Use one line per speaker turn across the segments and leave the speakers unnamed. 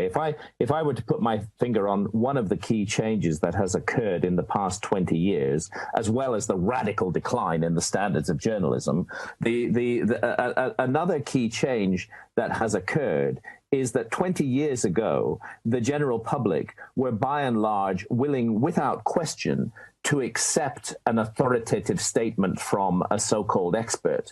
If I were to put my finger on one of the key changes that has occurred in the past 20 years, as well as the radical decline in the standards of journalism, another key change that has occurred is that 20 years ago, the general public were by and large willing, without question, to accept an authoritative statement from a so-called expert.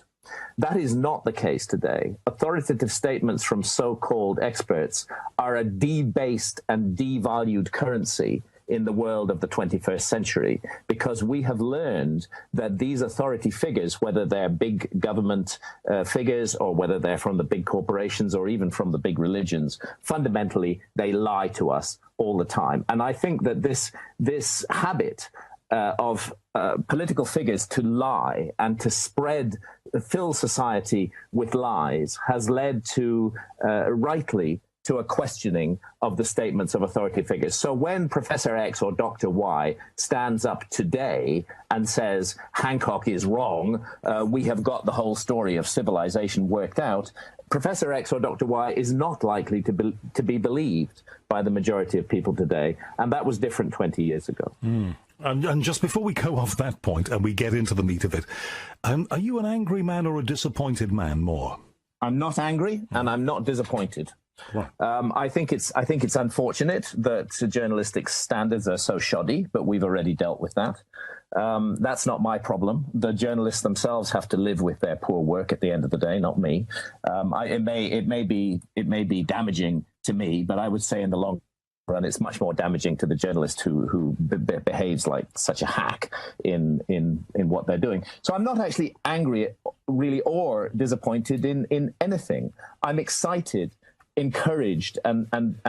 That is not the case today. Authoritative statements from so-called experts are a debased and devalued currency in the world of the 21st century, because we have learned that these authority figures, whether they're big government figures or whether they're from the big corporations or even from the big religions, fundamentally, they lie to us all the time. And I think that this habit of political figures to lie and to fill society with lies has led to, rightly, to a questioning of the statements of authority figures. So when Professor X or Dr. Y stands up today and says, Hancock is wrong, we have got the whole story of civilization worked out, Professor X or Dr. Y is not likely to be believed by the majority of people today. And that was different 20 years ago.
Mm. And just before we go off that point and we get into the meat of it, are you an angry man or a disappointed man more?
I'm not angry and I'm not disappointed.
Right.
I think it's unfortunate that journalistic standards are so shoddy, but we've already dealt with that. That's not my problem. The journalists themselves have to live with their poor work at the end of the day, not me. It may be damaging to me, but I would say in the long run, it's much more damaging to the journalist who behaves like such a hack in what they're doing. So I'm not actually angry, really, or disappointed in anything. I'm excited, encouraged, and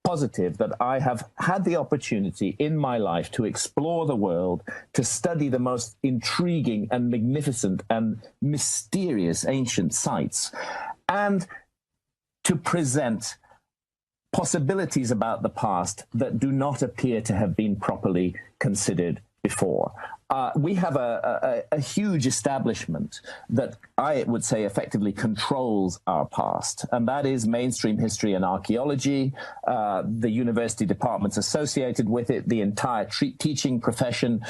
positive that I have had the opportunity in my life to explore the world, to study the most intriguing and magnificent and mysterious ancient sites, and to present possibilities about the past that do not appear to have been properly considered before. We have a huge establishment that I would say effectively controls our past, and that is mainstream history and archaeology, the university departments associated with it, the entire teaching profession,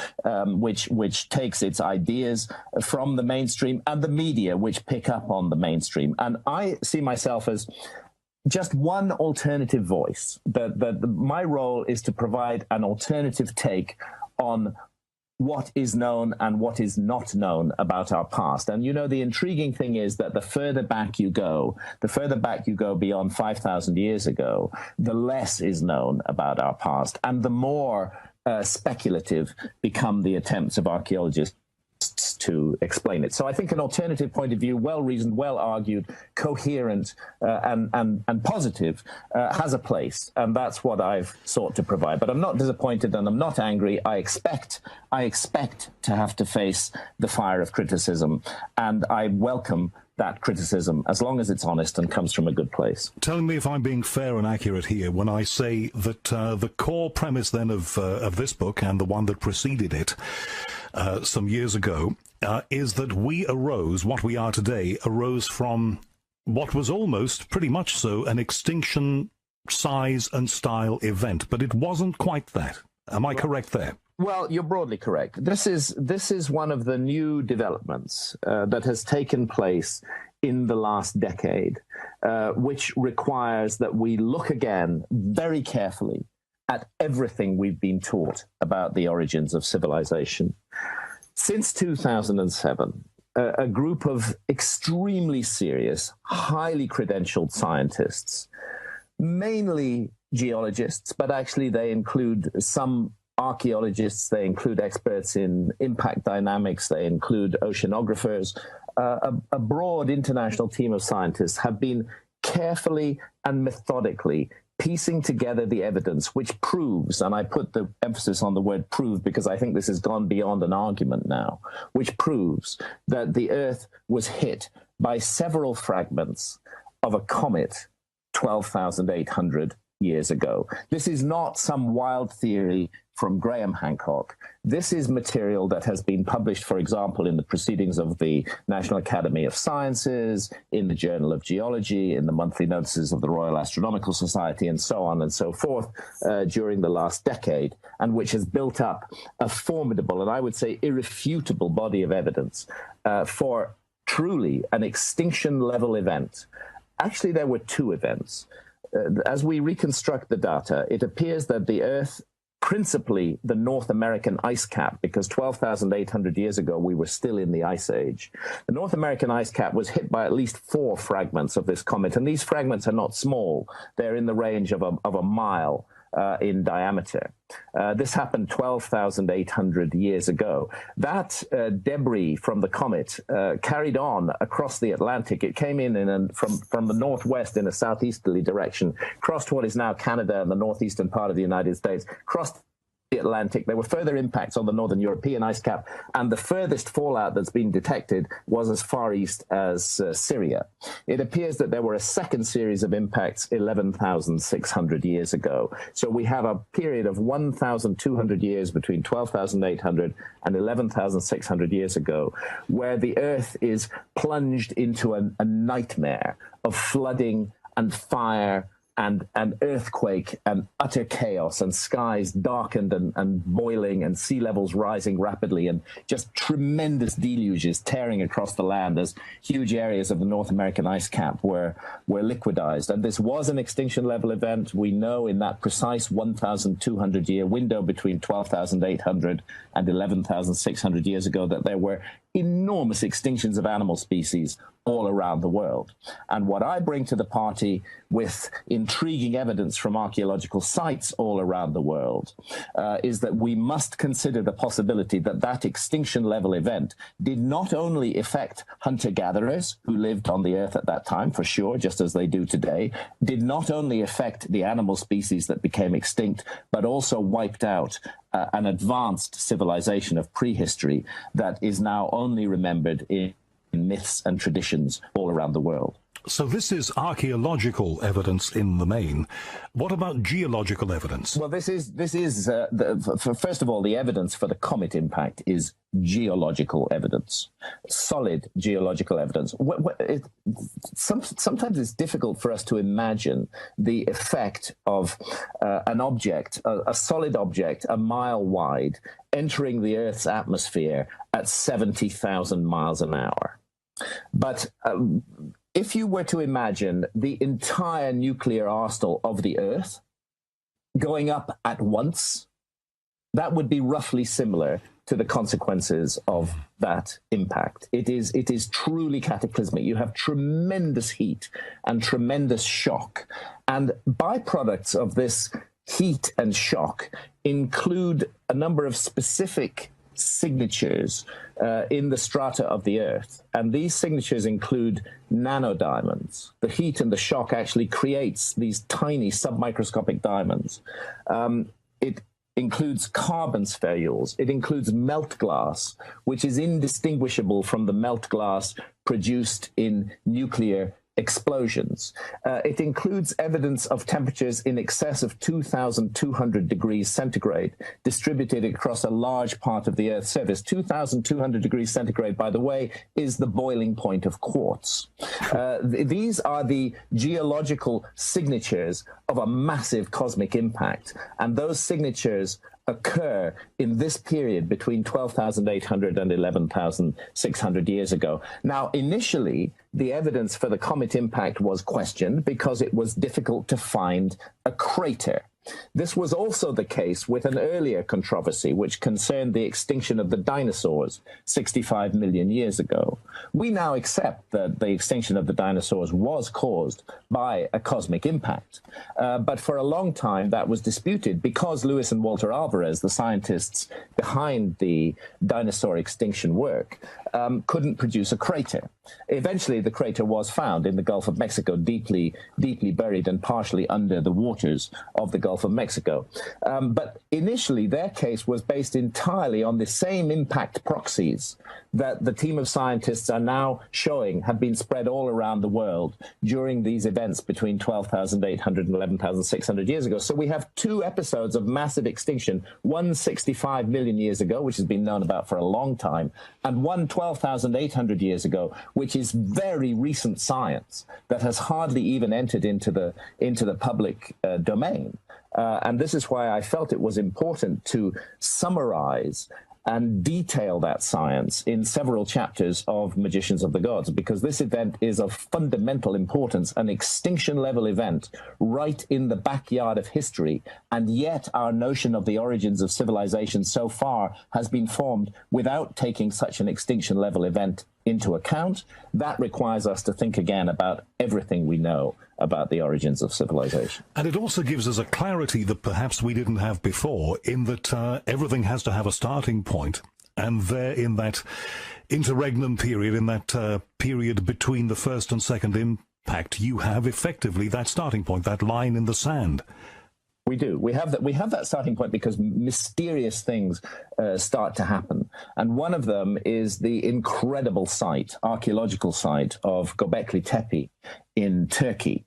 which takes its ideas from the mainstream, and the media, which pick up on the mainstream. And I see myself as just one alternative voice. My role is to provide an alternative take on what is known and what is not known about our past. And, you know, the intriguing thing is that the further back you go beyond 5,000 years ago, the less is known about our past, and the more speculative become the attempts of archaeologists to explain it. So I think an alternative point of view, well-reasoned, well-argued, coherent, and positive, has a place, and that's what I've sought to provide. But I'm not disappointed and I'm not angry. I expect to have to face the fire of criticism, and I welcome that criticism as long as it's honest and comes from a good place.
Tell me if I'm being fair and accurate here when I say that the core premise then of this book and the one that preceded it some years ago is that what we are today arose from what was almost pretty much so an extinction size and style event, but it wasn't quite that. Am I correct there?
Well, you're broadly correct. This is one of the new developments that has taken place in the last decade, which requires that we look again very carefully at everything we've been taught about the origins of civilization. Since 2007, a group of extremely serious, highly credentialed scientists, mainly geologists, but actually they include some archaeologists, they include experts in impact dynamics, they include oceanographers, a broad international team of scientists have been carefully and methodically piecing together the evidence which proves, and I put the emphasis on the word prove because I think this has gone beyond an argument now, which proves that the Earth was hit by several fragments of a comet 12,800 years ago. This is not some wild theory from Graham Hancock. This is material that has been published, for example, in the Proceedings of the National Academy of Sciences, in the Journal of Geology, in the monthly notices of the Royal Astronomical Society, and so on and so forth, during the last decade, and which has built up a formidable and I would say irrefutable body of evidence for truly an extinction-level event. Actually, there were two events. As we reconstruct the data, it appears that the Earth, principally the North American ice cap, because 12,800 years ago we were still in the Ice Age. The North American ice cap was hit by at least 4 fragments of this comet, and these fragments are not small. They're in the range of a mile in diameter. This happened 12,800 years ago. That debris from the comet carried on across the Atlantic. It came in from the northwest in a southeasterly direction, crossed what is now Canada and the northeastern part of the United States, crossed the Atlantic. There were further impacts on the northern European ice cap, and the furthest fallout that's been detected was as far east as Syria. It appears that there were a second series of impacts 11,600 years ago. So we have a period of 1,200 years between 12,800 and 11,600 years ago, where the Earth is plunged into a nightmare of flooding and fire and earthquake and utter chaos, and skies darkened and boiling, and sea levels rising rapidly, and just tremendous deluges tearing across the land as huge areas of the North American ice cap were liquidized. And this was an extinction level event. We know in that precise 1,200 year window between 12,800 and 11,600 years ago that there were enormous extinctions of animal species all around the world. And what I bring to the party, with intriguing evidence from archaeological sites all around the world, is that we must consider the possibility that that extinction level event did not only affect hunter-gatherers who lived on the Earth at that time, for sure, just as they do today, did not only affect the animal species that became extinct, but also wiped out an advanced civilization of prehistory that is now only remembered in myths and traditions all around the world.
So this is archaeological evidence in the main. What about geological evidence?
Well, this is first of all, the evidence for the comet impact is geological evidence, solid geological evidence. Sometimes it's difficult for us to imagine the effect of an object, a solid object, a mile wide, entering the Earth's atmosphere at 70,000 miles an hour. But if you were to imagine the entire nuclear arsenal of the Earth going up at once, that would be roughly similar to the consequences of that impact. It is truly cataclysmic. You have tremendous heat and tremendous shock. And byproducts of this heat and shock include a number of specific signatures in the strata of the Earth. And these signatures include nanodiamonds. The heat and the shock actually creates these tiny submicroscopic diamonds. It includes carbon spherules. It includes melt glass, which is indistinguishable from the melt glass produced in nuclear explosions. It includes evidence of temperatures in excess of 2,200 degrees centigrade distributed across a large part of the Earth's surface. 2,200 degrees centigrade, by the way, is the boiling point of quartz. These are the geological signatures of a massive cosmic impact, and those signatures occur in this period between 12,800 and 11,600 years ago. Now, initially, the evidence for the comet impact was questioned because it was difficult to find a crater. This was also the case with an earlier controversy, which concerned the extinction of the dinosaurs 65 million years ago. We now accept that the extinction of the dinosaurs was caused by a cosmic impact. But for a long time, that was disputed because Lewis and Walter Alvarez, the scientists behind the dinosaur extinction work, couldn't produce a crater. Eventually, the crater was found in the Gulf of Mexico, deeply buried and partially under the waters of the Gulf Gulf of Mexico. But initially, their case was based entirely on the same impact proxies that the team of scientists are now showing have been spread all around the world during these events between 12,800 and 11,600 years ago. So we have two episodes of massive extinction, one 65 million years ago, which has been known about for a long time, and one 12,800 years ago, which is very recent science that has hardly even entered into the public domain. And this is why I felt it was important to summarize and detail that science in several chapters of Magicians of the Gods, because this event is of fundamental importance, an extinction-level event right in the backyard of history, and yet our notion of the origins of civilization so far has been formed without taking such an extinction-level event into account. That requires us to think again about everything we know about the origins of civilization.
And it also gives us a clarity that perhaps we didn't have before, in that everything has to have a starting point, and there in that interregnum period, in that period between the first and second impact, you have effectively that starting point, that line in the sand.
We do. We have that starting point because mysterious things start to happen. And one of them is the incredible site, archaeological site of Gobekli Tepe in Turkey,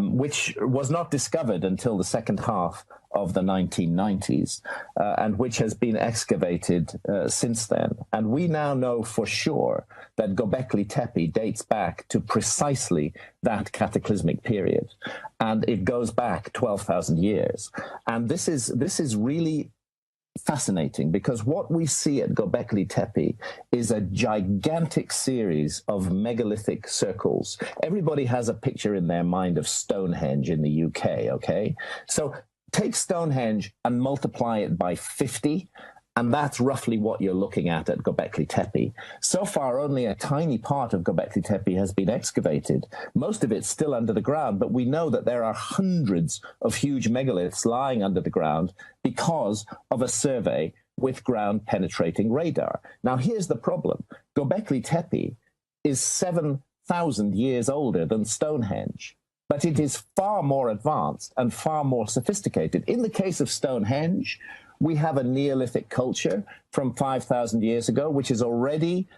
which was not discovered until the second half of the 1990s, and which has been excavated since then. And we now know for sure that Gobekli Tepe dates back to precisely that cataclysmic period, and it goes back 12,000 years. And this is really fascinating, because what we see at Gobekli Tepe is a gigantic series of megalithic circles. Everybody has a picture in their mind of Stonehenge in the UK, okay? So take Stonehenge and multiply it by 50, and that's roughly what you're looking at Gobekli Tepe. So far, only a tiny part of Gobekli Tepe has been excavated. Most of it's still under the ground, but we know that there are hundreds of huge megaliths lying under the ground because of a survey with ground-penetrating radar. Now, here's the problem. Gobekli Tepe is 7,000 years older than Stonehenge, but it is far more advanced and far more sophisticated. In the case of Stonehenge, we have a Neolithic culture from 5,000 years ago, which is already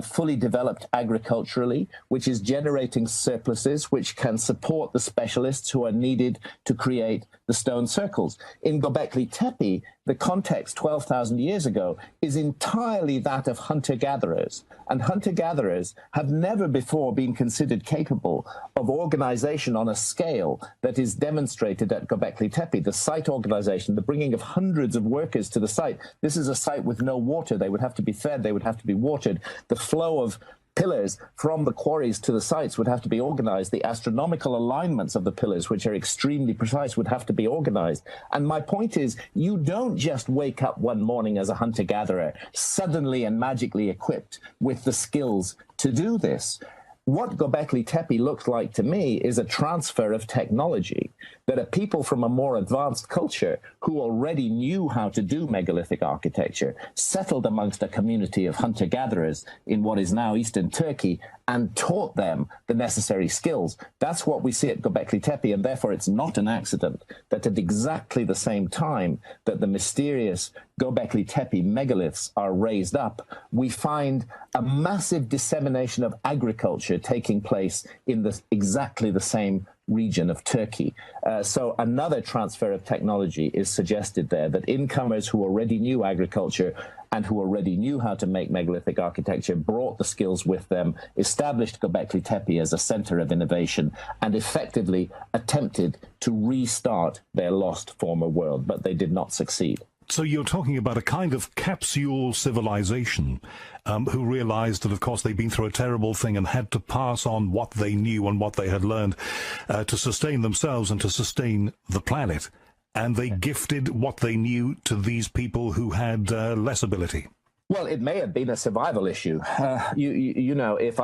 fully developed agriculturally, which is generating surpluses, which can support the specialists who are needed to create the stone circles. In Gobekli Tepe, the context 12,000 years ago is entirely that of hunter-gatherers, and hunter-gatherers have never before been considered capable of organization on a scale that is demonstrated at Gobekli Tepe. The site organization, the bringing of hundreds of workers to the site. This is a site with no water. They would have to be fed. They would have to be watered. The flow of pillars from the quarries to the sites would have to be organized. The astronomical alignments of the pillars, which are extremely precise, would have to be organized. And my point is, you don't just wake up one morning as a hunter-gatherer, suddenly and magically equipped with the skills to do this. What Gobekli Tepe looks like to me is a transfer of technology, that a people from a more advanced culture who already knew how to do megalithic architecture settled amongst a community of hunter-gatherers in what is now eastern Turkey and taught them the necessary skills. That's what we see at Gobekli Tepe, and therefore it's not an accident that at exactly the same time that the mysterious Gobekli Tepe megaliths are raised up, we find a massive dissemination of agriculture taking place in exactly the same region of Turkey. So another transfer of technology is suggested there, that incomers who already knew agriculture and who already knew how to make megalithic architecture brought the skills with them, established Gobekli Tepe as a center of innovation, and effectively attempted to restart their lost former world, but they did not succeed.
So you're talking about a kind of capsule civilization who realized that, of course, they'd been through a terrible thing and had to pass on what they knew and what they had learned to sustain themselves and to sustain the planet. And they gifted what they knew to these people who had less ability.
Well, it may have been a survival issue. You know, if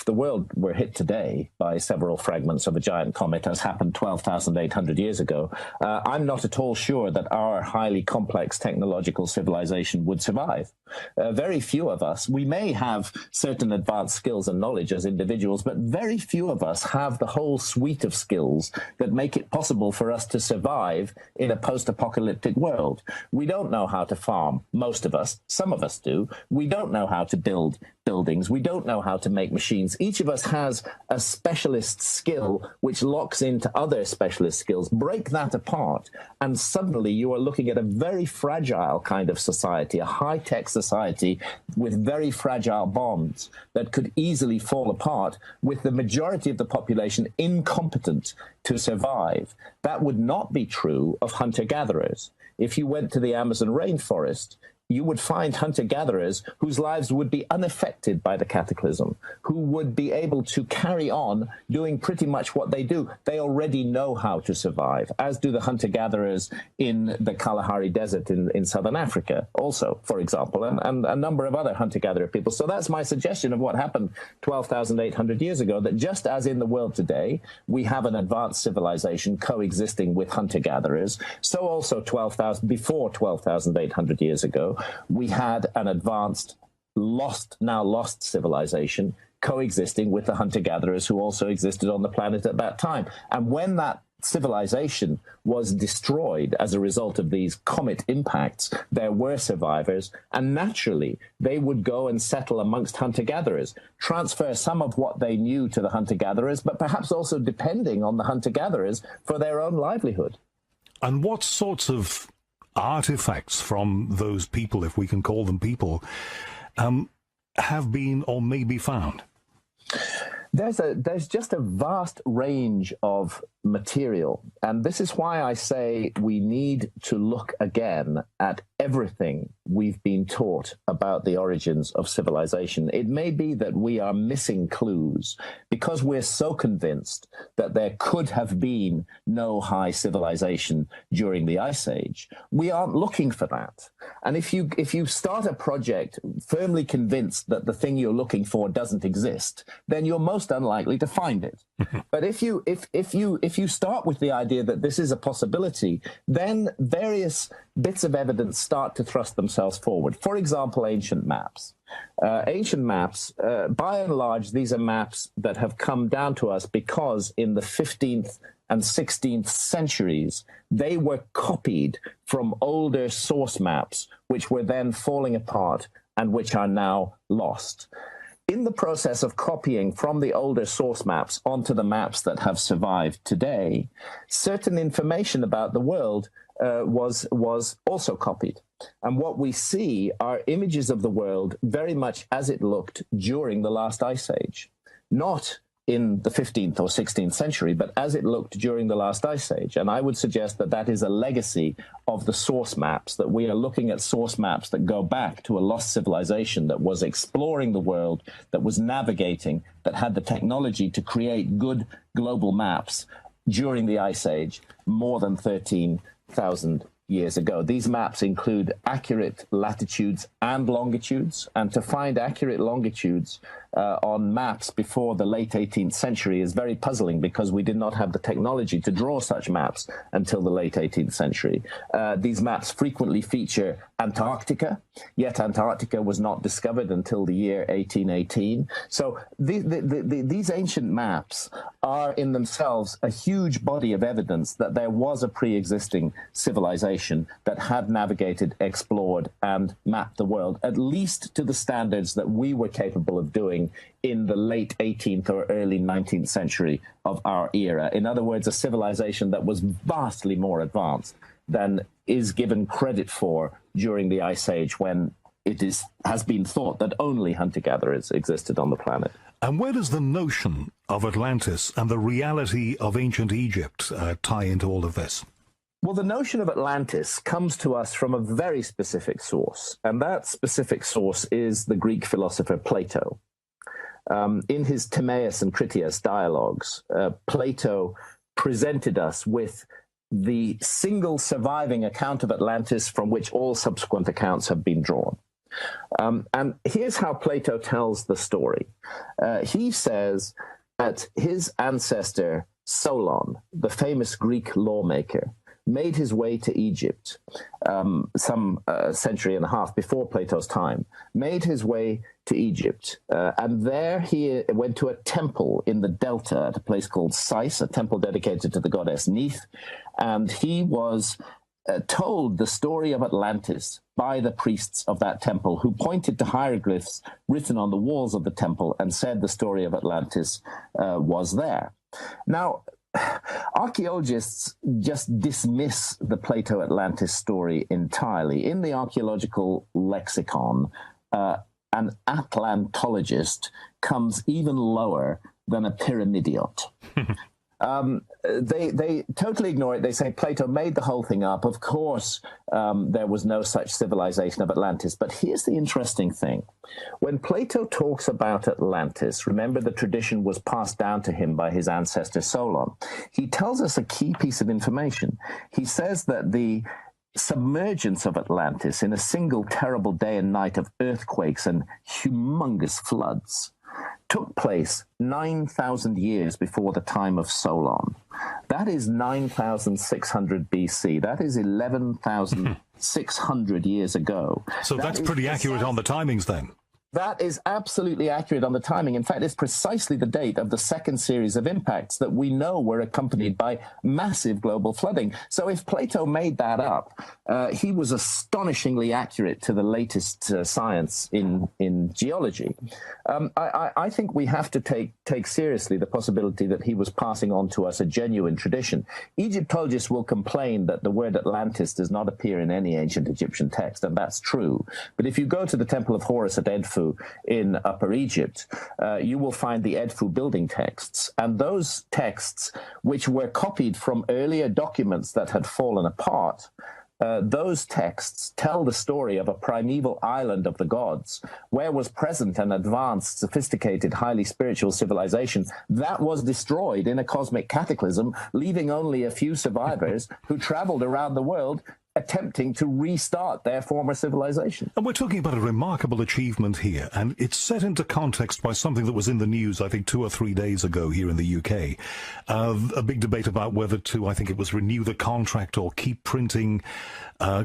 the world were hit today by several fragments of a giant comet, as happened 12,800 years ago, I'm not at all sure that our highly complex technological civilization would survive. Very few of us, we may have certain advanced skills and knowledge as individuals, but very few of us have the whole suite of skills that make it possible for us to survive in a post-apocalyptic world. We don't know how to farm, most of us. Some of us do. We don't know how to build buildings. We don't know how to make machines. Each of us has a specialist skill which locks into other specialist skills. Break that apart, and suddenly you are looking at a very fragile kind of society, a high-tech society with very fragile bonds that could easily fall apart with the majority of the population incompetent to survive. That would not be true of hunter-gatherers. If you went to the Amazon rainforest, you would find hunter-gatherers whose lives would be unaffected by the cataclysm, who would be able to carry on doing pretty much what they do. They already know how to survive, as do the hunter-gatherers in the Kalahari Desert in southern Africa also, for example, and a number of other hunter-gatherer people. So that's my suggestion of what happened 12,800 years ago, that just as in the world today, we have an advanced civilization coexisting with hunter-gatherers, so also before 12,800 years ago, we had an advanced, now lost civilization coexisting with the hunter-gatherers who also existed on the planet at that time. And when that civilization was destroyed as a result of these comet impacts, there were survivors, and naturally they would go and settle amongst hunter-gatherers, transfer some of what they knew to the hunter-gatherers, but perhaps also depending on the hunter-gatherers for their own livelihood.
And what sorts of artifacts from those people, if we can call them people, have been or may be found?
There's just a vast range of material, and this is why I say we need to look again at everything we've been taught about the origins of civilization. It may be that we are missing clues because we're so convinced that there could have been no high civilization during the Ice Age. We aren't looking for that. And if you start a project firmly convinced that the thing you're looking for doesn't exist, then you're most unlikely to find it. But if you start with the idea that this is a possibility, then various bits of evidence start to thrust themselves forward. For example, ancient maps. Ancient maps, by and large, these are maps that have come down to us because in the 15th and 16th centuries, they were copied from older source maps, which were then falling apart and which are now lost. In the process of copying from the older source maps onto the maps that have survived today, certain information about the world was also copied. And what we see are images of the world very much as it looked during the last Ice Age. Not in the 15th or 16th century, but as it looked during the last Ice Age. And I would suggest that that is a legacy of the source maps, that we are looking at source maps that go back to a lost civilization that was exploring the world, that was navigating, that had the technology to create good global maps during the Ice Age more than 13,000 years ago. These maps include accurate latitudes and longitudes, and to find accurate longitudes on maps before the late 18th century is very puzzling because we did not have the technology to draw such maps until the late 18th century. These maps frequently feature Antarctica, yet Antarctica was not discovered until the year 1818. So these ancient maps are in themselves a huge body of evidence that there was a pre-existing civilization that had navigated, explored, and mapped the world, at least to the standards that we were capable of doing in the late 18th or early 19th century of our era. In other words, a civilization that was vastly more advanced than is given credit for during the Ice Age, when has been thought that only hunter-gatherers existed on the planet.
And where does the notion of Atlantis and the reality of ancient Egypt tie into all of this?
Well, the notion of Atlantis comes to us from a very specific source, and that specific source is the Greek philosopher Plato. In his Timaeus and Critias dialogues, Plato presented us with the single surviving account of Atlantis from which all subsequent accounts have been drawn. And here's how Plato tells the story. He says that his ancestor Solon, the famous Greek lawmaker, made his way to Egypt some century and a half before Plato's time, made his way to Egypt. And there he went to a temple in the Delta at a place called Sais, a temple dedicated to the goddess Neith. And he was told the story of Atlantis by the priests of that temple, who pointed to hieroglyphs written on the walls of the temple and said the story of Atlantis was there. Now, archaeologists just dismiss the Plato-Atlantis story entirely. In the archaeological lexicon, an Atlantologist comes even lower than a pyramidiot. They totally ignore it. They say Plato made the whole thing up. Of course, there was no such civilization of Atlantis. But here's the interesting thing. When Plato talks about Atlantis, remember the tradition was passed down to him by his ancestor Solon. He tells us a key piece of information. He says that the submergence of Atlantis in a single terrible day and night of earthquakes and humongous floods took place 9,000 years before the time of Solon. That is 9,600 BC. That is 11,600 years ago.
So that's pretty accurate on the timings then.
That is absolutely accurate on the timing. In fact, it's precisely the date of the second series of impacts that we know were accompanied by massive global flooding. So if Plato made that up, he was astonishingly accurate to the latest science in geology. I think we have to take seriously the possibility that he was passing on to us a genuine tradition. Egyptologists will complain that the word Atlantis does not appear in any ancient Egyptian text, and that's true. But if you go to the Temple of Horus at Edfu in Upper Egypt, you will find the Edfu building texts. And those texts, which were copied from earlier documents that had fallen apart, those texts tell the story of a primeval island of the gods where was present an advanced, sophisticated, highly spiritual civilization that was destroyed in a cosmic cataclysm, leaving only a few survivors who traveled around the world attempting to restart their former civilization.
And we're talking about a remarkable achievement here, and it's set into context by something that was in the news, I think, 2 or 3 days ago here in the UK. A big debate about whether to, I think it was, renew the contract or keep printing,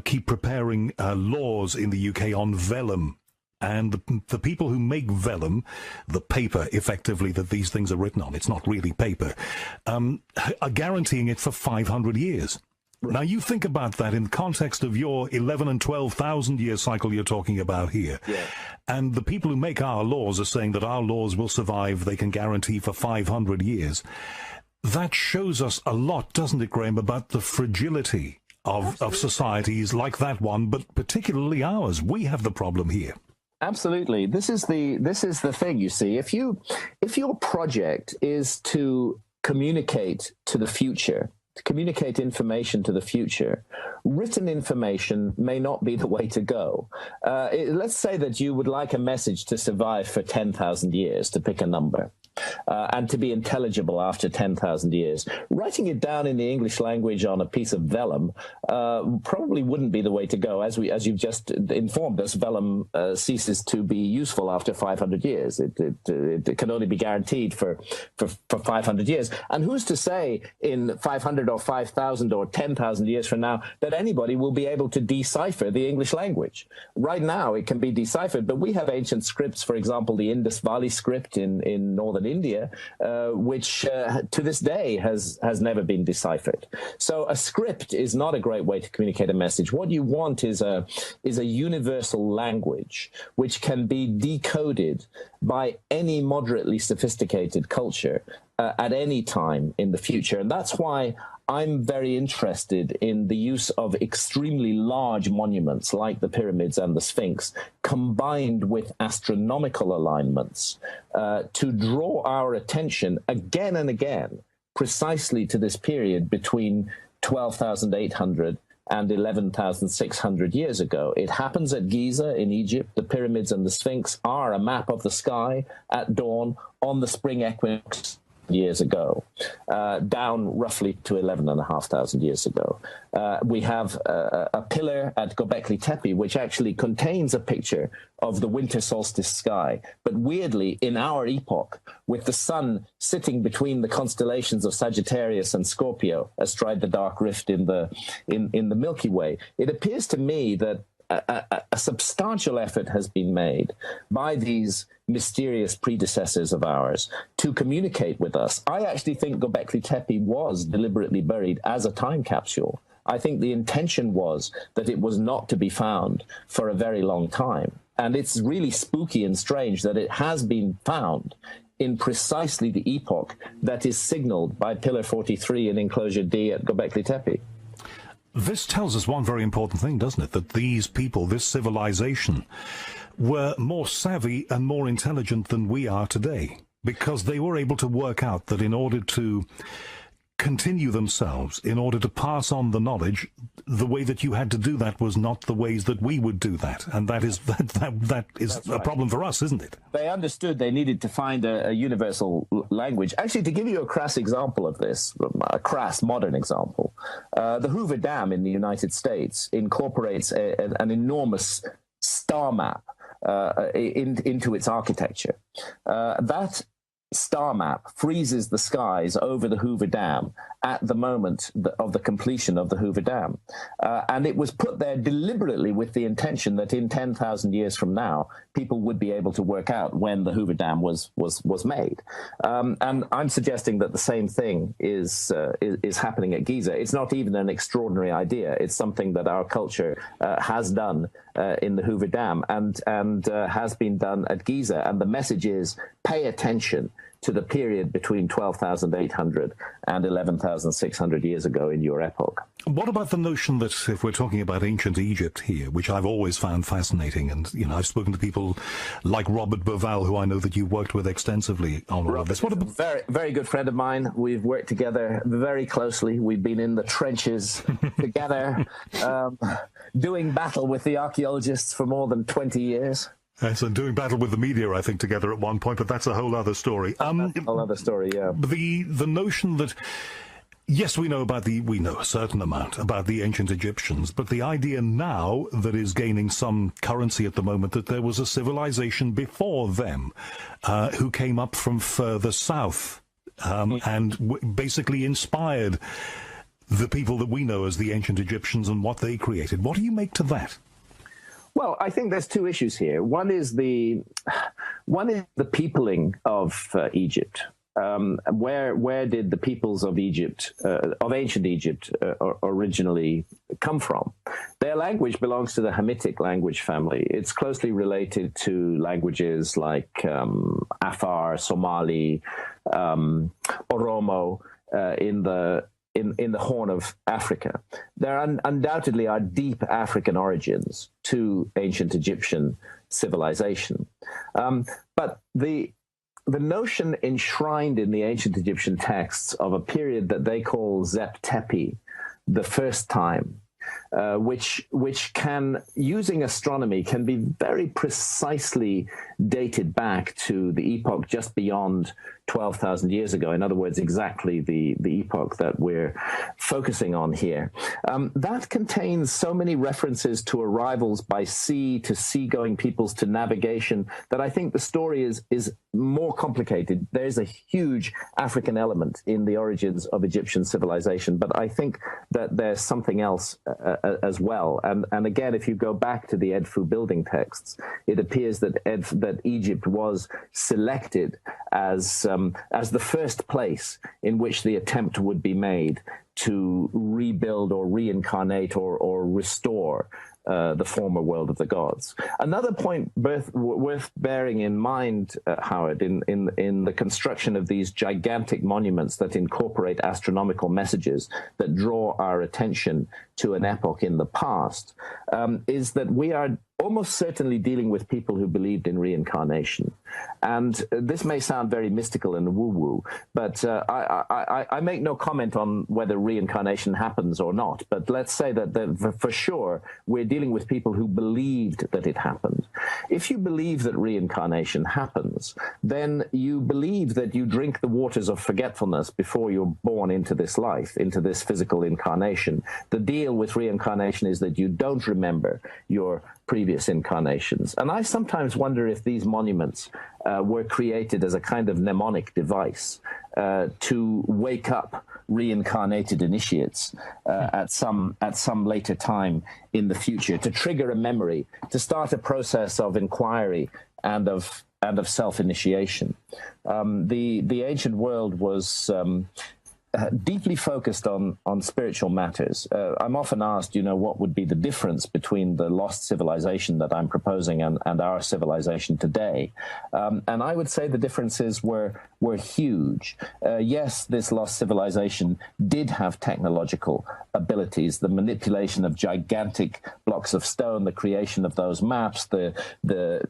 keep preparing laws in the UK on vellum. And the people who make vellum, the paper, effectively, that these things are written on, it's not really paper, are guaranteeing it for 500 years. Now, you think about that in the context of your 11 and 12,000 year cycle you're talking about here.
Yeah.
And the people who make our laws are saying that our laws will survive, they can guarantee for 500 years. That shows us a lot, doesn't it, Graham, about the fragility of societies like that one, but particularly ours. We have the problem here.
Absolutely. This is the thing, you see. If your project is to communicate to the future, to communicate information to the future, written information may not be the way to go. Let's say that you would like a message to survive for 10,000 years, to pick a number, and to be intelligible after 10,000 years. Writing it down in the English language on a piece of vellum probably wouldn't be the way to go. As you've just informed us, vellum ceases to be useful after 500 years. It can only be guaranteed for 500 years. And who's to say in 500 or 5,000 or 10,000 years from now that anybody will be able to decipher the English language? Right now, it can be deciphered, but we have ancient scripts, for example, the Indus Valley script in northern India, which to this day has never been deciphered. So a script is not a great way to communicate a message. What you want is a universal language which can be decoded by any moderately sophisticated culture at any time in the future. And that's why I'm very interested in the use of extremely large monuments like the pyramids and the Sphinx, combined with astronomical alignments, to draw our attention again and again precisely to this period between 12,800 and 11,600 years ago. It happens at Giza in Egypt. The pyramids and the Sphinx are a map of the sky at dawn on the spring equinox. years ago, down roughly to 11,500 years ago. We have a pillar at Gobekli Tepe, which actually contains a picture of the winter solstice sky, but weirdly, in our epoch, with the sun sitting between the constellations of Sagittarius and Scorpio, astride the dark rift in the Milky Way. It appears to me that a substantial effort has been made by these mysterious predecessors of ours to communicate with us. I actually think Gobekli Tepe was deliberately buried as a time capsule. I think the intention was that it was not to be found for a very long time. And it's really spooky and strange that it has been found in precisely the epoch that is signaled by Pillar 43 in Enclosure D at Gobekli Tepe.
This tells us one very important thing, doesn't it? That these people, this civilization, were more savvy and more intelligent than we are today, because they were able to work out that in order to continue themselves, in order to pass on the knowledge, the way that you had to do that was not the ways that we would do that. And that is a problem for us, isn't it?
They understood they needed to find a universal language. Actually, to give you a crass example of this, a crass modern example, the Hoover Dam in the United States incorporates an enormous star map into its architecture. That star map freezes the skies over the Hoover Dam at the moment of the completion of the Hoover Dam. And it was put there deliberately with the intention that in 10,000 years from now, people would be able to work out when the Hoover Dam was made. And I'm suggesting that the same thing is happening at Giza. It's not even an extraordinary idea. It's something that our culture has done in the Hoover Dam and has been done at Giza. And the message is, pay attention to the period between 12,800 and 11,600 years ago in your epoch.
What about the notion that if we're talking about ancient Egypt here, which I've always found fascinating, and, you know, I've spoken to people like Robert Boval, who I know that you worked with extensively on all of this. What about...
Very, very good friend of mine. We've worked together very closely. We've been in the trenches together, doing battle with the archaeologists for more than 20 years.
Yes, and doing battle with the media, I think, together at one point, but that's a whole other story.
That's a whole other story, yeah.
The notion that, yes, we know a certain amount about the ancient Egyptians, but the idea now that is gaining some currency at the moment that there was a civilization before them who came up from further south and basically inspired the people that we know as the ancient Egyptians and what they created. What do you make to that?
Well, I think there's two issues here. One is the peopling of Egypt. Where did the peoples of Egypt, of ancient Egypt, originally come from? Their language belongs to the Hamitic language family. It's closely related to languages like Afar, Somali, Oromo in the Horn of Africa. There undoubtedly are deep African origins to ancient Egyptian civilization. But the notion enshrined in the ancient Egyptian texts of a period that they call Zep Tepi, the first time, which can, using astronomy, can be very precisely dated back to the epoch just beyond 12,000 years ago. In other words, exactly the epoch that we're focusing on here. That contains so many references to arrivals by sea, to seagoing peoples, to navigation, that I think the story is more complicated. There's a huge African element in the origins of Egyptian civilization, but I think that there's something else as well. And again, if you go back to the Edfu building texts, it appears that Egypt was selected as the first place in which the attempt would be made to rebuild or reincarnate or restore the former world of the gods. Another point worth bearing in mind, Howard, in the construction of these gigantic monuments that incorporate astronomical messages that draw our attention to an epoch in the past, is that we are almost certainly dealing with people who believed in reincarnation. And this may sound very mystical and woo-woo, but I make no comment on whether reincarnation happens or not. But let's say that for sure, we're dealing with people who believed that it happened. If you believe that reincarnation happens, then you believe that you drink the waters of forgetfulness before you're born into this life, into this physical incarnation. The deal with reincarnation is that you don't remember your previous incarnations. And I sometimes wonder if these monuments were created as a kind of mnemonic device to wake up reincarnated initiates at some later time in the future, to trigger a memory, to start a process of inquiry and of self-initiation. The ancient world was deeply focused on spiritual matters. I'm often asked, what would be the difference between the lost civilization that I'm proposing and our civilization today? And I would say the differences were huge. Yes, this lost civilization did have technological abilities, the manipulation of gigantic blocks of stone, the creation of those maps, the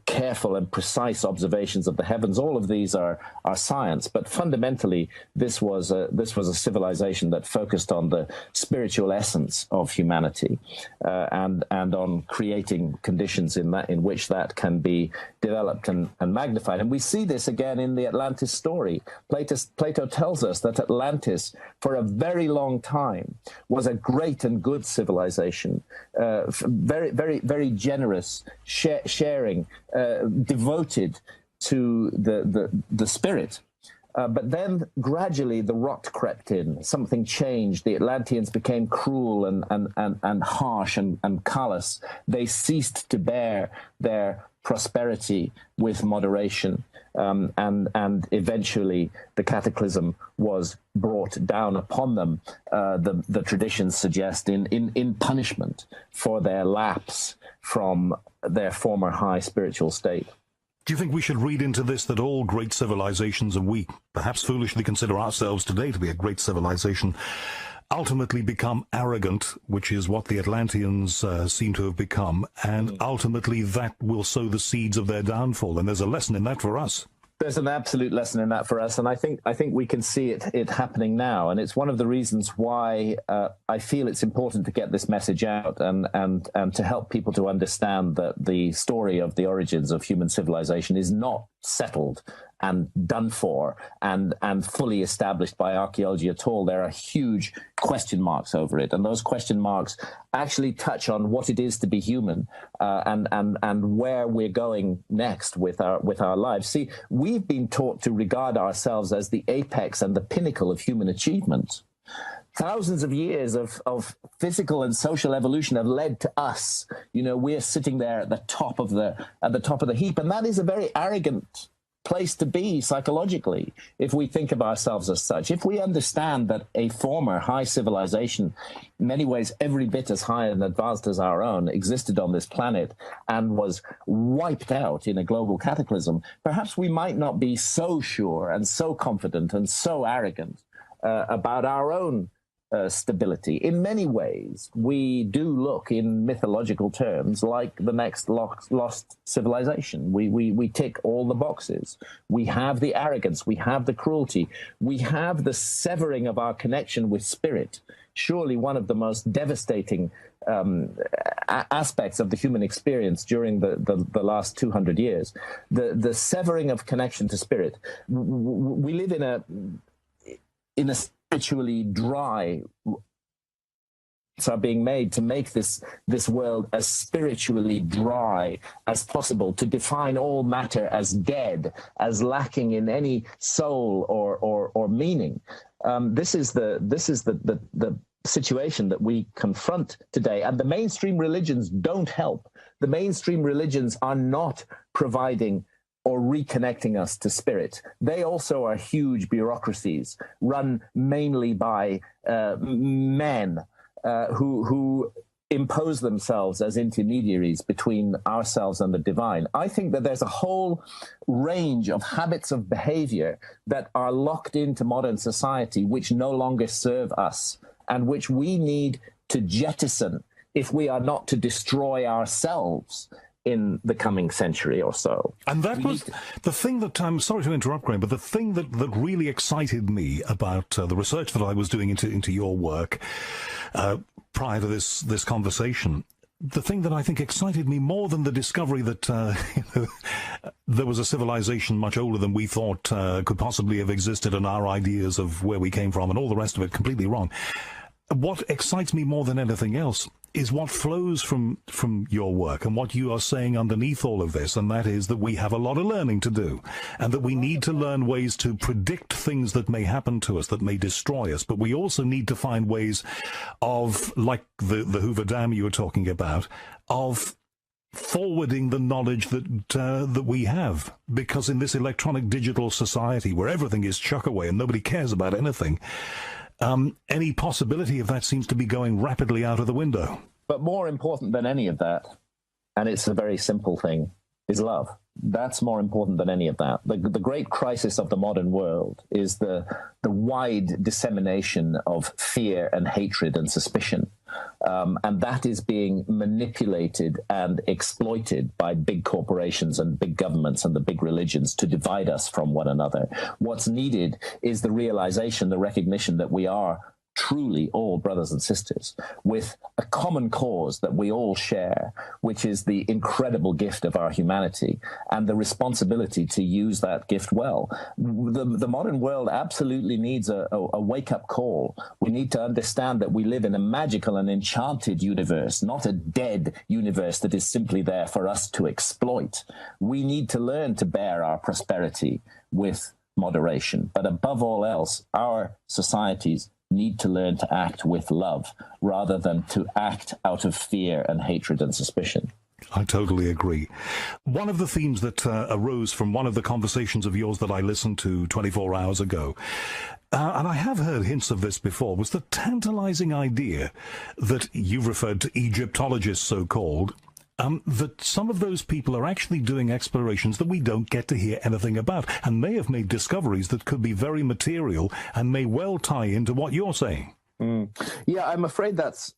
careful and precise observations of the heavens. All of these are science, but fundamentally, this was a civilization that focused on the spiritual essence of humanity and on creating conditions in which that can be developed and magnified. And we see this again in the Atlantis story. Plato tells us that Atlantis, for a very long time, was a great and good civilization, very, very, very generous, sharing, devoted to the spirit. But then gradually the rot crept in. Something changed. The Atlanteans became cruel and harsh and callous. They ceased to bear their prosperity with moderation. And eventually the cataclysm was brought down upon them, the traditions suggest, in punishment for their lapse from their former high spiritual state.
Do you think we should read into this that all great civilizations, and we perhaps foolishly consider ourselves today to be a great civilization, ultimately become arrogant, which is what the Atlanteans seem to have become, and ultimately that will sow the seeds of their downfall? And there's a lesson in that for us.
There's an absolute lesson in that for us, and I think we can see it happening now, and it's one of the reasons why I feel it's important to get this message out and to help people to understand that the story of the origins of human civilization is not settled and done for and fully established by archaeology at all. There are huge question marks over it, and those question marks actually touch on what it is to be human and where we're going next with our lives. See, we've been taught to regard ourselves as the apex and the pinnacle of human achievement. Thousands of years of physical and social evolution have led to us. We're sitting there at the top of the heap, and that is a very arrogant place to be psychologically if we think of ourselves as such. If we understand that a former high civilization, in many ways every bit as high and advanced as our own, existed on this planet and was wiped out in a global cataclysm, perhaps we might not be so sure and so confident and so arrogant about our own stability. In many ways, we do look in mythological terms like the next lost civilization. We tick all the boxes. We have the arrogance. We have the cruelty. We have the severing of our connection with spirit. Surely one of the most devastating aspects of the human experience during the last 200 years, the severing of connection to spirit. We live in a spiritually dry are being made to make this world as spiritually dry as possible, to define all matter as dead, as lacking in any soul or meaning. This is the situation that we confront today, and the mainstream religions don't help. The mainstream religions are not providing or reconnecting us to spirit. They also are huge bureaucracies run mainly by men who impose themselves as intermediaries between ourselves and the divine. I think that there's a whole range of habits of behavior that are locked into modern society which no longer serve us and which we need to jettison if we are not to destroy ourselves in the coming century or so.
And that was the thing that, I'm sorry to interrupt, Graham, but the thing that really excited me about the research that I was doing into your work prior to this conversation, the thing that I think excited me more than the discovery that there was a civilization much older than we thought could possibly have existed, and our ideas of where we came from and all the rest of it completely wrong. What excites me more than anything else is what flows from your work and what you are saying underneath all of this, and that is that we have a lot of learning to do, and that we need to learn ways to predict things that may happen to us, that may destroy us, but we also need to find ways of, like the Hoover Dam you were talking about, of forwarding the knowledge that we have, because in this electronic digital society where everything is chuck away and nobody cares about anything, any possibility of that seems to be going rapidly out of the window.
But more important than any of that, and it's a very simple thing, is love. That's more important than any of that. The great crisis of the modern world is the wide dissemination of fear and hatred and suspicion. And that is being manipulated and exploited by big corporations and big governments and the big religions to divide us from one another. What's needed is the realization, the recognition that we are truly all brothers and sisters with a common cause that we all share, which is the incredible gift of our humanity and the responsibility to use that gift well. The modern world absolutely needs a wake-up call. We need to understand that we live in a magical and enchanted universe, not a dead universe that is simply there for us to exploit. We need to learn to bear our prosperity with moderation. But above all else, our societies need to learn to act with love rather than to act out of fear and hatred and suspicion.
I totally agree. One of the themes that arose from one of the conversations of yours that I listened to 24 hours ago, and I have heard hints of this before, was the tantalizing idea that you've referred to Egyptologists, so-called, that some of those people are actually doing explorations that we don't get to hear anything about, and may have made discoveries that could be very material and may well tie into what you're saying.
Yeah, I'm afraid that's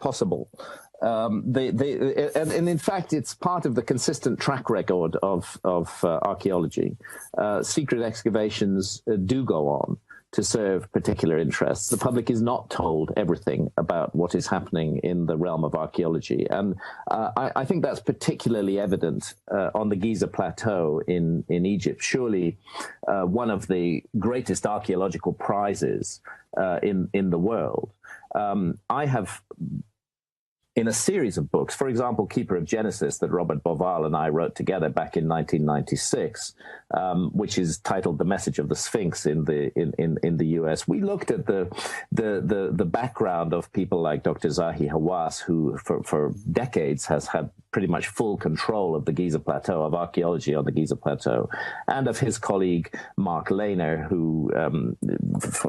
possible. And in fact, it's part of the consistent track record of archaeology. Secret excavations do go on to serve particular interests. The public is not told everything about what is happening in the realm of archaeology. And I think that's particularly evident on the Giza Plateau in Egypt. Surely one of the greatest archaeological prizes in the world. I have, in a series of books, for example, Keeper of Genesis, that Robert Bauval and I wrote together back in 1996, which is titled "The Message of the Sphinx" in the U.S. We looked at the background of people like Dr. Zahi Hawass, who for decades has had pretty much full control of the Giza Plateau, of archaeology on the Giza Plateau, and of his colleague Mark Lehner, who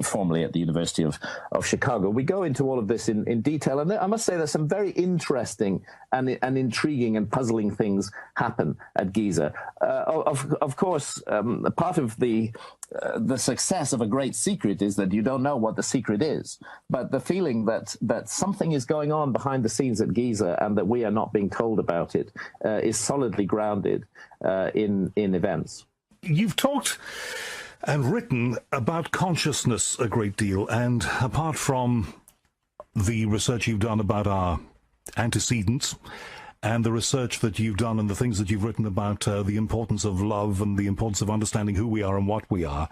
formerly at the University of Chicago. We go into all of this in detail, and I must say there's some very interesting and intriguing and puzzling things happen at Giza. Of course, part of the success of a great secret is that you don't know what the secret is, but the feeling that something is going on behind the scenes at Giza and that we are not being told about it is solidly grounded in events.
You've talked and written about consciousness a great deal, and apart from the research you've done about our antecedents and the research that you've done and the things that you've written about the importance of love and the importance of understanding who we are and what we are,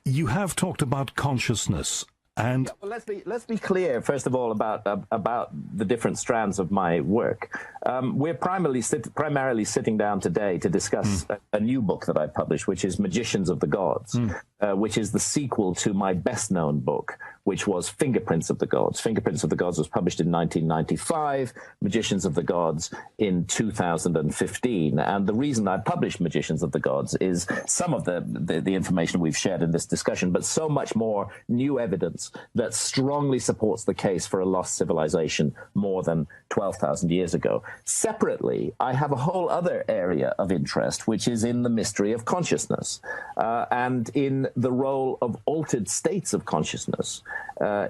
you have talked about consciousness. And
yeah, well, let's be clear, first of all, about the different strands of my work. We're primarily sitting down today to discuss a new book that I published, which is Magicians of the Gods, which is the sequel to my best-known book, which was Fingerprints of the Gods. Fingerprints of the Gods was published in 1995, Magicians of the Gods in 2015. And the reason I published Magicians of the Gods is some of the information we've shared in this discussion, but so much more new evidence that strongly supports the case for a lost civilization more than 12,000 years ago. Separately, I have a whole other area of interest, which is in the mystery of consciousness, and in the role of altered states of consciousness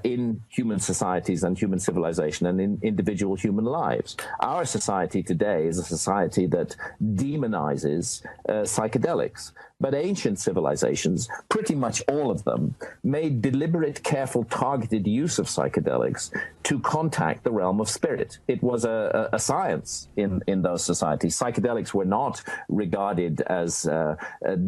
in human societies and human civilization and in individual human lives. Our society today is a society that demonizes psychedelics. But ancient civilizations, pretty much all of them, made deliberate, careful, targeted use of psychedelics to contact the realm of spirit. It was a science in those societies. Psychedelics were not regarded as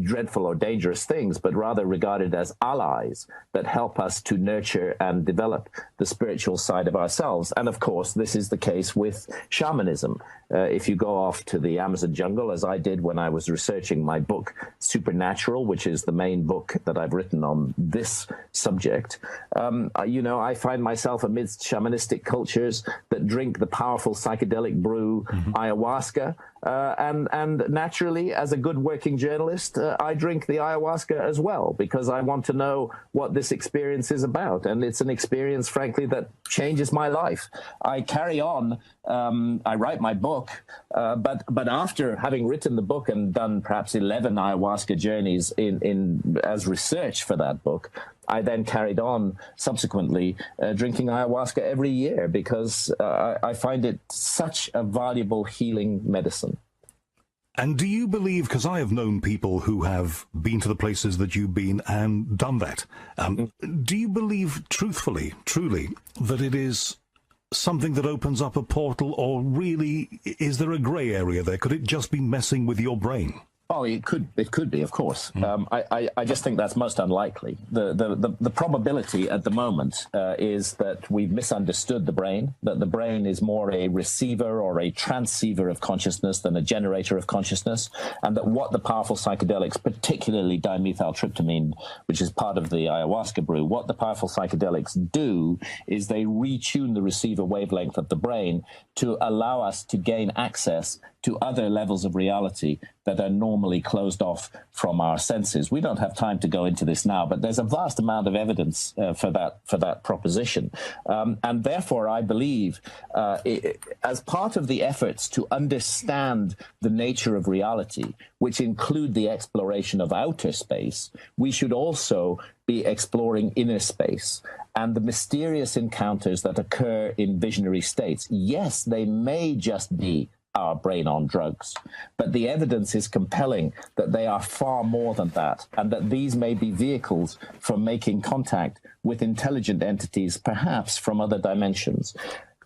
dreadful or dangerous things, but rather regarded as allies that help us to nurture and develop the spiritual side of ourselves. And of course, this is the case with shamanism. If you go off to the Amazon jungle, as I did when I was researching my book, Supernatural, which is the main book that I've written on this subject, I find myself amidst shamanistic cultures that drink the powerful psychedelic brew, ayahuasca, and naturally, as a good working journalist, I drink the ayahuasca as well, because I want to know what this experience is about. And it's an experience, frankly, that changes my life. I carry on, I write my book, but after having written the book and done perhaps 11 ayahuasca journeys as research for that book, I then carried on subsequently drinking ayahuasca every year because I find it such a valuable healing medicine.
And do you believe, because I have known people who have been to the places that you've been and done that, do you believe truthfully, truly, that it is something that opens up a portal, or really is there a grey area there? Could it just be messing with your brain?
Oh, it could be, of course. I just think that's most unlikely. The probability at the moment is that we've misunderstood the brain, that the brain is more a receiver or a transceiver of consciousness than a generator of consciousness, and that what the powerful psychedelics, particularly dimethyltryptamine, which is part of the ayahuasca brew, what the powerful psychedelics do is they retune the receiver wavelength of the brain to allow us to gain access to other levels of reality that are normally closed off from our senses. We don't have time to go into this now, but there's a vast amount of evidence for that proposition. And therefore, I believe, as part of the efforts to understand the nature of reality, which include the exploration of outer space, we should also be exploring inner space and the mysterious encounters that occur in visionary states. Yes, they may just be our brain on drugs, but the evidence is compelling that they are far more than that, and that these may be vehicles for making contact with intelligent entities, perhaps from other dimensions.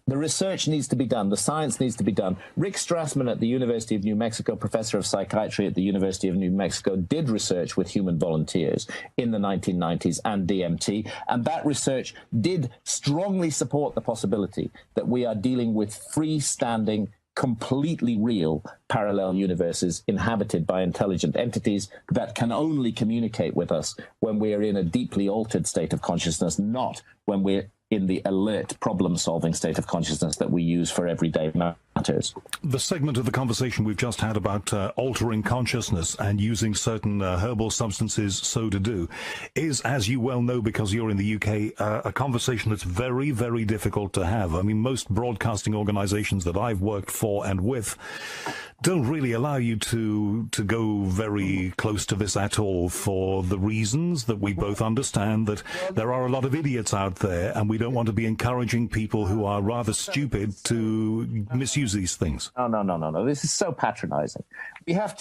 The research needs to be done. The science needs to be done. Rick Strassman at the University of New Mexico, professor of psychiatry at the University of New Mexico, did research with human volunteers in the 1990s and DMT, and that research did strongly support the possibility that we are dealing with freestanding, completely real parallel universes inhabited by intelligent entities that can only communicate with us when we are in a deeply altered state of consciousness, not when we're in the alert problem-solving state of consciousness that we use for everyday matters.
The segment of the conversation we've just had about altering consciousness and using certain herbal substances so to do is, as you well know because you're in the UK, a conversation that's very, very difficult to have. I mean, most broadcasting organizations that I've worked for and with don't really allow you to go very close to this at all, for the reasons that we both understand, that there are a lot of idiots out there, and we don't want to be encouraging people who are rather stupid to misuse these things.
No. This is so patronizing. We have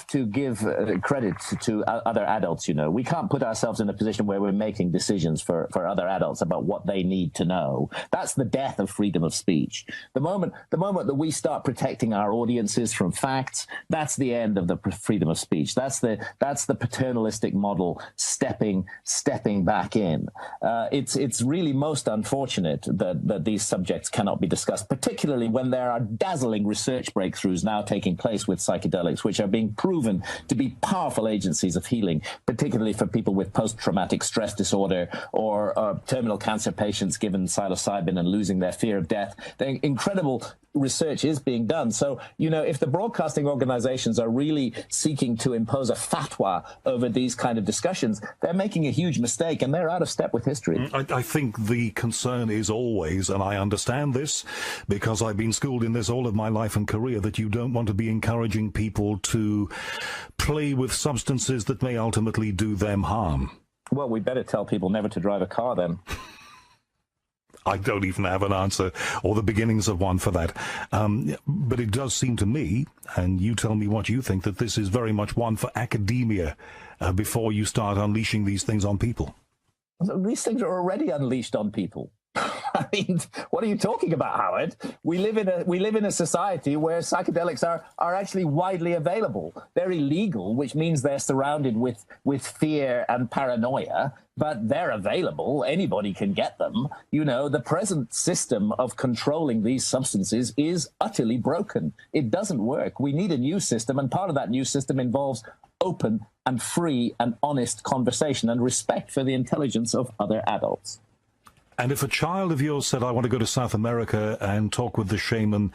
to give credit to other adults, you know. We can't put ourselves in a position where we're making decisions for other adults about what they need to know. That's the death of freedom of speech. The moment that we start protecting our audiences from facts, that's the end of the freedom of speech. That's the paternalistic model stepping back in. It's really most unfortunate that these subjects cannot be discussed, particularly when there are dazzling research breakthroughs now taking place with psychedelics, which are being proven to be powerful agencies of healing, particularly for people with post-traumatic stress disorder or terminal cancer patients given psilocybin and losing their fear of death. The incredible research is being done. So, you know, if the broadcasting organizations are really seeking to impose a fatwa over these kind of discussions, they're making a huge mistake and they're out of step with history.
I think the the concern is always, and I understand this because I've been schooled in this all of my life and career, that you don't want to be encouraging people to play with substances that may ultimately do them harm.
Well, we better tell people never to drive a car then.
I don't even have an answer or the beginnings of one for that. But it does seem to me, and you tell me what you think, that this is very much one for academia before you start unleashing these things on people.
These things are already unleashed on people. I mean, what are you talking about, Howard? We live in a society where psychedelics are actually widely available. They're illegal, which means they're surrounded with fear and paranoia, but they're available. Anybody can get them. You know, the present system of controlling these substances is utterly broken. It doesn't work. We need a new system, and part of that new system involves open and free and honest conversation and respect for the intelligence of other adults.
And if a child of yours said, I want to go to South America and talk with the shaman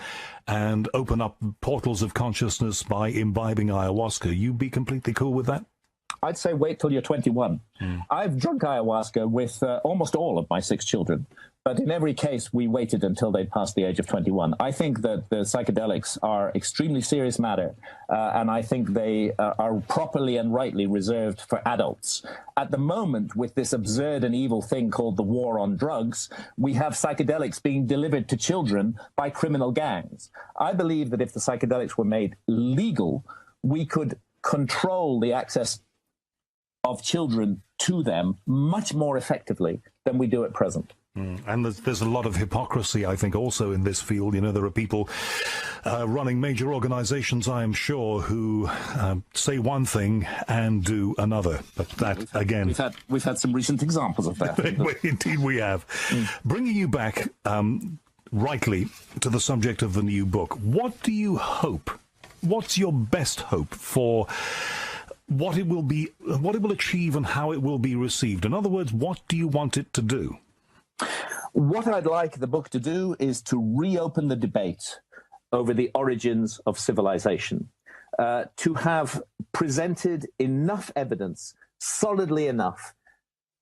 and open up portals of consciousness by imbibing ayahuasca, you'd be completely cool with that?
I'd say wait till you're 21. I've drunk ayahuasca with almost all of my 6 children, but in every case, we waited until they passed the age of 21. I think that the psychedelics are extremely serious matter, and I think they are properly and rightly reserved for adults. At the moment, with this absurd and evil thing called the war on drugs, we have psychedelics being delivered to children by criminal gangs. I believe that if the psychedelics were made legal, we could control the access of children to them much more effectively than we do at present.
And there's a lot of hypocrisy, I think, also in this field. You know, there are people running major organizations, I am sure, who say one thing and do another. But that, again...
We've had some recent examples of that.
Indeed we have. Bringing you back, rightly, to the subject of the new book, what do you hope? What's your best hope for what it will be, what it will achieve and how it will be received? In other words, what do you want it to do?
What I'd like the book to do is to reopen the debate over the origins of civilization, to have presented enough evidence, solidly enough,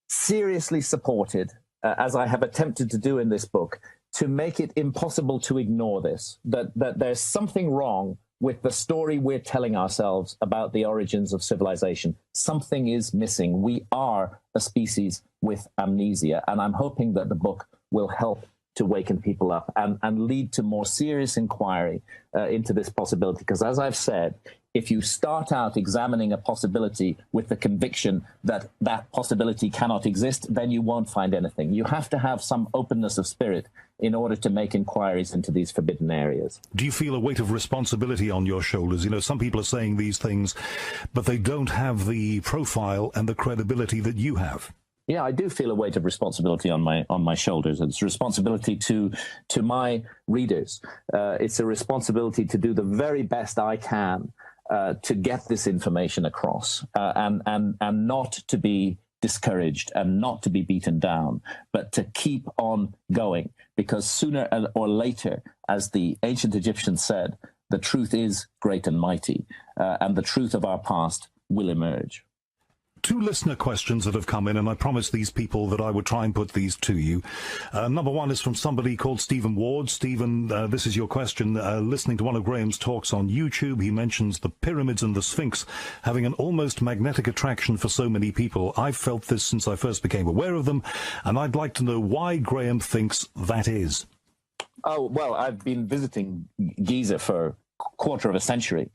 seriously supported, as I have attempted to do in this book, to make it impossible to ignore this, that there's something wrong with the story we're telling ourselves about the origins of civilization. Something is missing. We are a species with amnesia, and I'm hoping that the book will help to waken people up and lead to more serious inquiry into this possibility. Because as I've said, if you start out examining a possibility with the conviction that that possibility cannot exist, then you won't find anything. You have to have some openness of spirit in order to make inquiries into these forbidden areas.
Do you feel a weight of responsibility on your shoulders? You know, some people are saying these things, but they don't have the profile and the credibility that you have.
Yeah, I do feel a weight of responsibility on my shoulders. It's a responsibility to my readers. It's a responsibility to do the very best I can to get this information across, and not to be discouraged and not to be beaten down, but to keep on going, because sooner or later, as the ancient Egyptians said, the truth is great and mighty, and the truth of our past will emerge.
2 listener questions that have come in, and I promised these people that I would try and put these to you. Number 1 is from somebody called Stephen Ward. Stephen, this is your question. Listening to one of Graham's talks on YouTube, he mentions the pyramids and the Sphinx having an almost magnetic attraction for so many people. I've felt this since I first became aware of them, and I'd like to know why Graham thinks that is.
Oh, well, I've been visiting Giza for quarter of a century,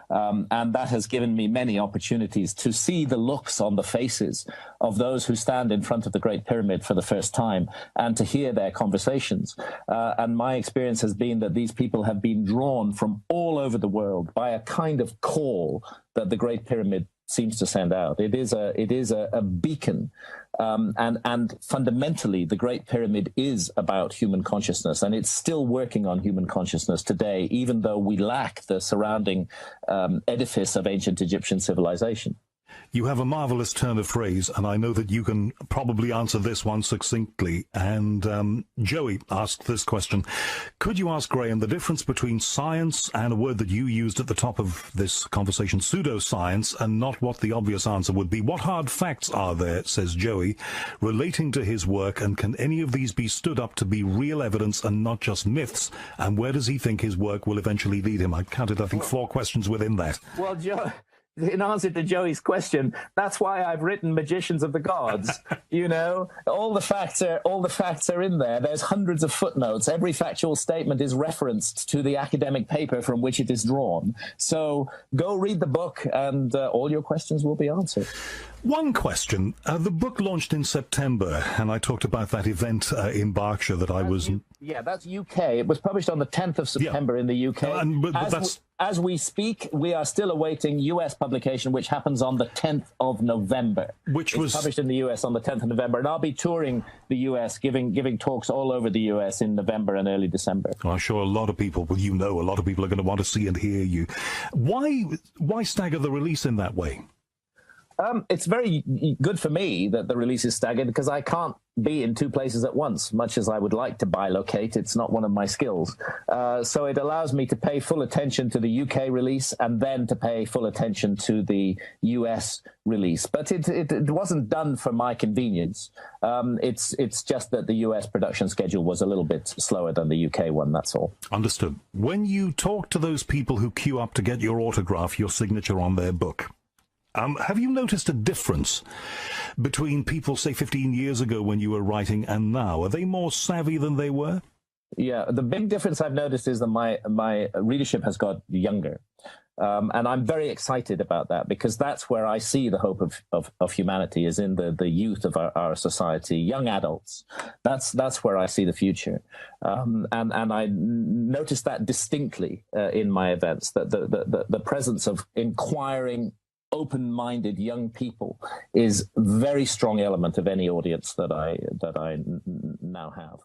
and that has given me many opportunities to see the looks on the faces of those who stand in front of the Great Pyramid for the first time and to hear their conversations. And my experience has been that these people have been drawn from all over the world by a kind of call that the Great Pyramid seems to send out. It is a beacon, and fundamentally, the Great Pyramid is about human consciousness, and it's still working on human consciousness today, even though we lack the surrounding edifice of ancient Egyptian civilization.
You have a marvelous turn of phrase, and I know that you can probably answer this one succinctly. And Joey asked this question. Could you ask Graham the difference between science and a word that you used at the top of this conversation, pseudoscience, and not what the obvious answer would be? What hard facts are there, says Joey, relating to his work, and can any of these be stood up to be real evidence and not just myths? And where does he think his work will eventually lead him? I counted, I think, 4 questions within that.
Well, Joe, in answer to Joey's question, that's why I've written Magicians of the Gods. You know, all the facts are in there. There's hundreds of footnotes. Every factual statement is referenced to the academic paper from which it is drawn. So go read the book, and all your questions will be answered.
One question. The book launched in September, and I talked about that event in Berkshire that I was...
Yeah, that's UK. It was published on the 10th of September in the UK. As we speak, we are still awaiting US publication, which happens on the 10th of November. Which was published in the US on the 10th of November. And I'll be touring the US, giving talks all over the US in November and early December.
Well, I'm sure a lot of people, well, you know, a lot of people are going to want to see and hear you. Why stagger the release in that way?
It's very good for me that the release is staggered, because I can't be in 2 places at once, much as I would like to bilocate. It's not one of my skills. So it allows me to pay full attention to the UK release and then to pay full attention to the US release. But it wasn't done for my convenience. It's just that the US production schedule was a little bit slower than the UK one, that's all.
Understood. When you talk to those people who queue up to get your autograph, your signature on their book, have you noticed a difference between people, say, 15 years ago when you were writing and now? Are they more savvy than they were?
Yeah, the big difference I've noticed is that my readership has got younger. And I'm very excited about that, because that's where I see the hope of humanity, is in the youth of our society, young adults. That's where I see the future. And I noticed that distinctly in my events, that the presence of inquiring, open-minded young people is a very strong element of any audience that I now have.